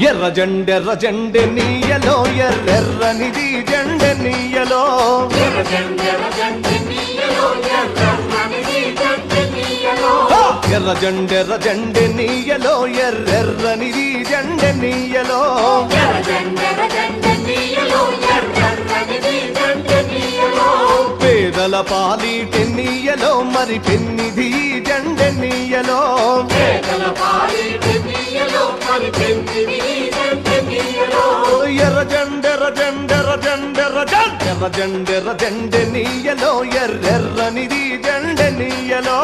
ఎర్ర జెండె నీయలో ఎర్రెర్రనిది జెండె నీయలో ఎర్ర జెండె నీయలో ఎర్రెర్రనిది జెండె నీయలో పేదల పాలిటెన్నీయలో మరి పెన్నిధి జెండె నీయలో ఎర్ర జెండె నీయలో ఎర్రెర్రనిది జెండె నీయలో